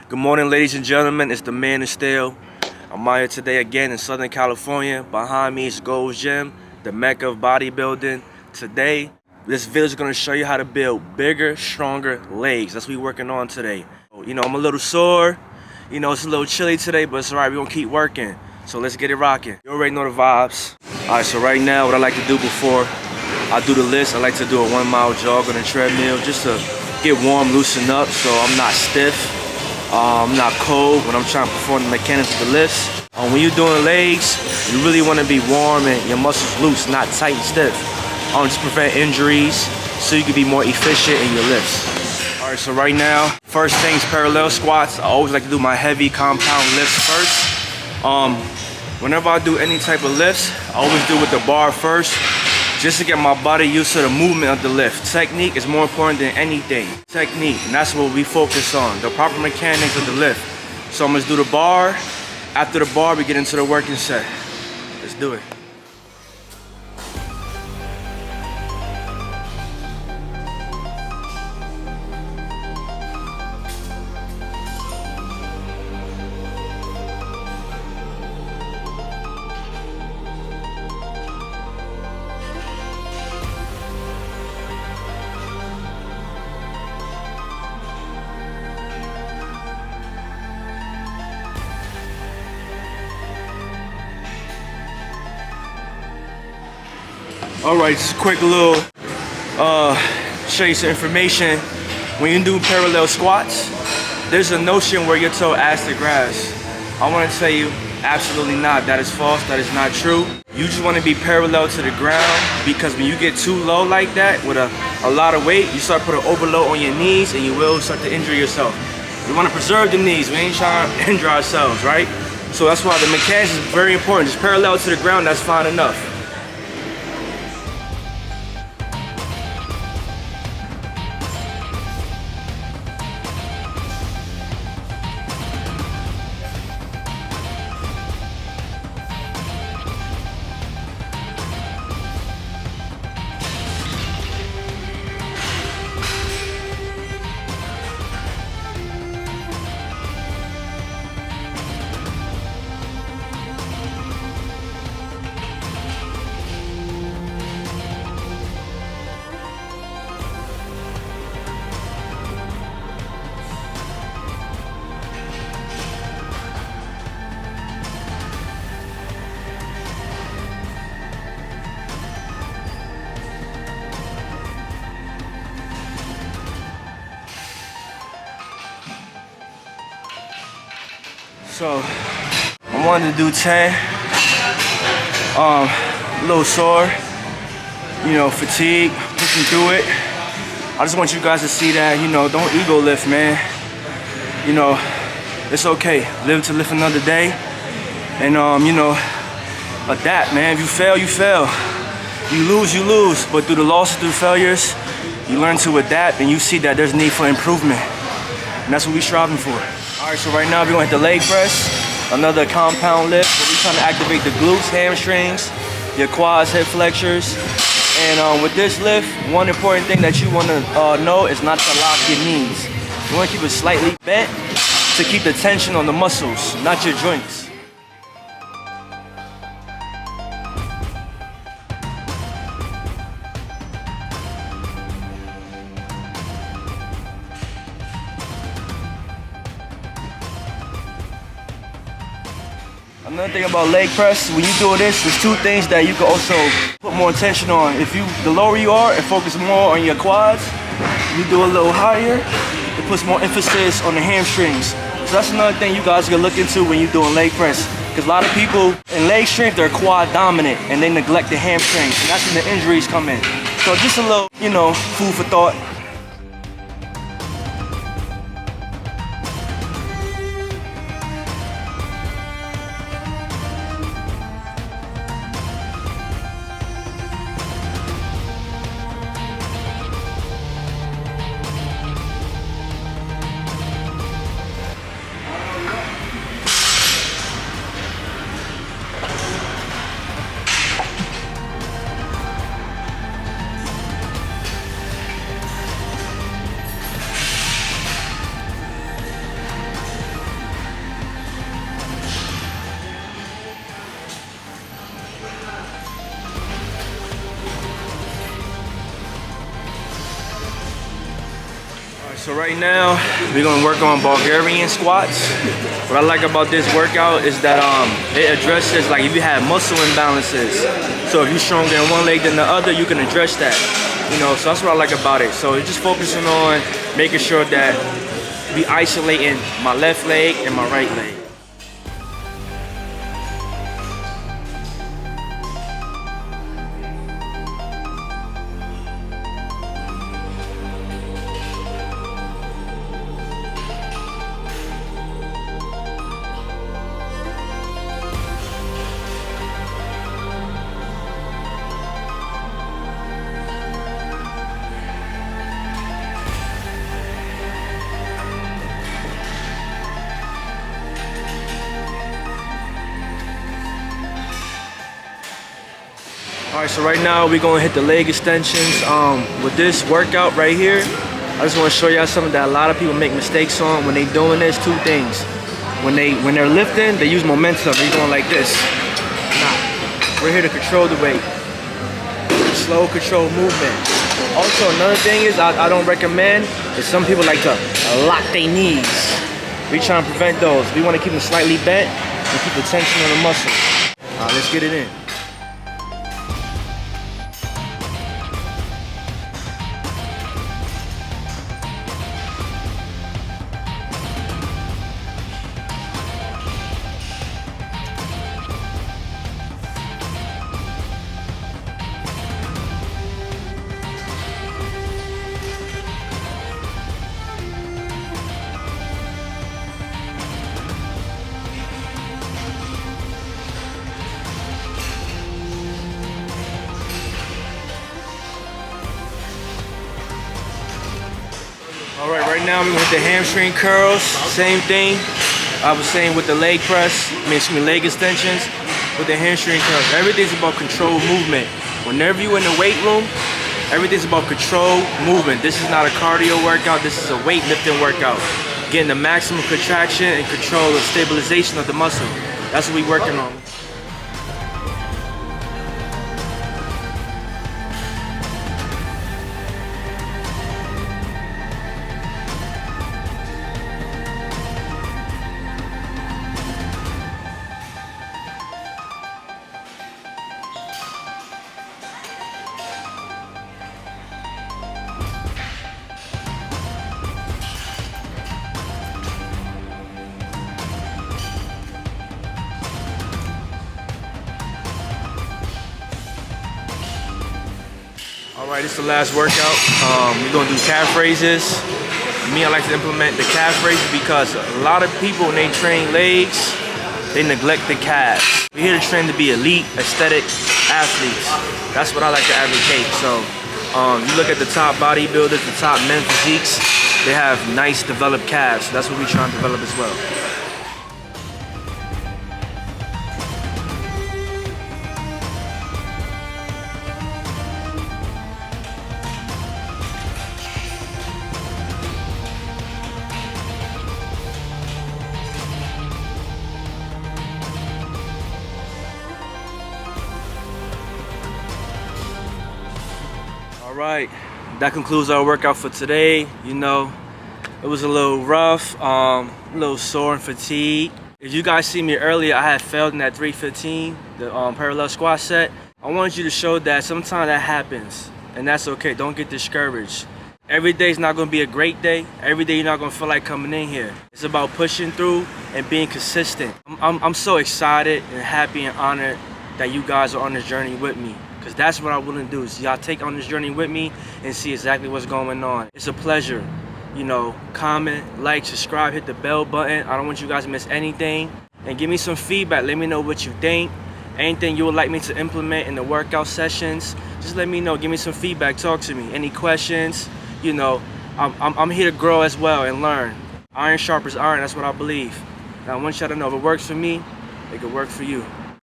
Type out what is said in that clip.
Good morning, ladies and gentlemen. It's the man in steel. I'm out here today again in Southern California. Behind me is Gold's Gym, the mecca of bodybuilding. Today, this video is going to show you how to build bigger, stronger legs. That's what we're working on today. You know, I'm a little sore. You know, it's a little chilly today, but it's alright. We're going to keep working. So let's get it rocking. You already know the vibes. Alright, so right now, what I like to do before I do the list, I like to do a 1 mile jog on the treadmill just to get warm, loosen up so I'm not stiff. I'm not cold when I'm trying to perform the mechanics of the lifts. When you're doing legs, you really want to be warm and your muscles loose, not tight and stiff. Just prevent injuries so you can be more efficient in your lifts. Alright, so right now, first things, parallel squats. I always like to do my heavy compound lifts first. Whenever I do any type of lifts, I always do with the bar first, just to get my body used to the movement of the lift. Technique is more important than anything. Technique, and that's what we focus on, the proper mechanics of the lift. So I'm gonna do the bar. After the bar, we get into the working set. Let's do it. Alright, just a quick little show you some information. When you do parallel squats, there's a notion where your toe adds to grass. I want to tell you, absolutely not. That is false. That is not true. You just want to be parallel to the ground, because when you get too low like that with a lot of weight, you start putting overload on your knees and you will start to injure yourself. We want to preserve the knees. We ain't trying to injure ourselves, right? So that's why the mechanics is very important. Just parallel to the ground, that's fine enough. So, I wanted to do 10, a little sore, you know, fatigue, pushing through it. I just want you guys to see that, you know, don't ego lift, man. You know, it's okay, live to live another day, and you know, adapt, man. If you fail, you fail. You lose, but through the losses, through failures, you learn to adapt and you see that there's need for improvement. And that's what we're striving for. Alright, so right now we're going to hit the leg press, another compound lift where we're trying to activate the glutes, hamstrings, your quads, hip flexors. And with this lift, one important thing that you want to know is not to lock your knees. You want to keep it slightly bent to keep the tension on the muscles, not your joints. Another thing about leg press, when you do this, there's two things that you can also put more attention on. The lower you are and focus more on your quads, you do a little higher, it puts more emphasis on the hamstrings. So that's another thing you guys can look into when you're doing leg press. Because a lot of people in leg strength, they're quad dominant and they neglect the hamstrings, and that's when the injuries come in. So just a little, you know, food for thought. So right now, we're gonna work on Bulgarian squats. What I like about this workout is that it addresses, like, if you have muscle imbalances. So if you're stronger in one leg than the other, you can address that. You know, so that's what I like about it. So it's just focusing on making sure that we isolating my left leg and my right leg. Alright, so right now we're gonna hit the leg extensions. With this workout right here, I just want to show y'all something that a lot of people make mistakes on when they doing this. Two things. When they're lifting, they use momentum. They're going like this. Nah, we're here to control the weight. Slow, control movement. Also, another thing is I don't recommend is some people like to lock their knees. We trying to prevent those. We want to keep them slightly bent and keep the tension on the muscle. Let's get it in. All right, right now we're gonna hit the hamstring curls. Same thing I was saying with the leg press, leg extensions. With the hamstring curls, everything's about controlled movement. Whenever you're in the weight room, everything's about controlled movement. This is not a cardio workout, this is a weightlifting workout. Getting the maximum contraction and control and stabilization of the muscle. That's what we're working on. All right, this is the last workout. We're gonna do calf raises. Me, I like to implement the calf raises because a lot of people, when they train legs, they neglect the calves. We're here to train to be elite, aesthetic athletes. That's what I like to advocate. So you look at the top bodybuilders, the top men physiques, they have nice developed calves. So that's what we're trying to develop as well. Alright, that concludes our workout for today. You know, it was a little rough, a little sore and fatigued. If you guys see me earlier, I had failed in that 315, the parallel squat set. I wanted you to show that sometimes that happens, and that's okay. Don't get discouraged. Every day is not going to be a great day. Every day you're not going to feel like coming in here. It's about pushing through and being consistent. I'm so excited and happy and honored that you guys are on this journey with me. Because that's what I'm willing to do, is y'all take on this journey with me and see exactly what's going on. It's a pleasure. You know, comment, like, subscribe, hit the bell button. I don't want you guys to miss anything. And give me some feedback. Let me know what you think. Anything you would like me to implement in the workout sessions, just let me know. Give me some feedback. Talk to me. Any questions? You know, I'm here to grow as well and learn. Iron sharpens iron. That's what I believe. And I want y'all to know if it works for me, it could work for you.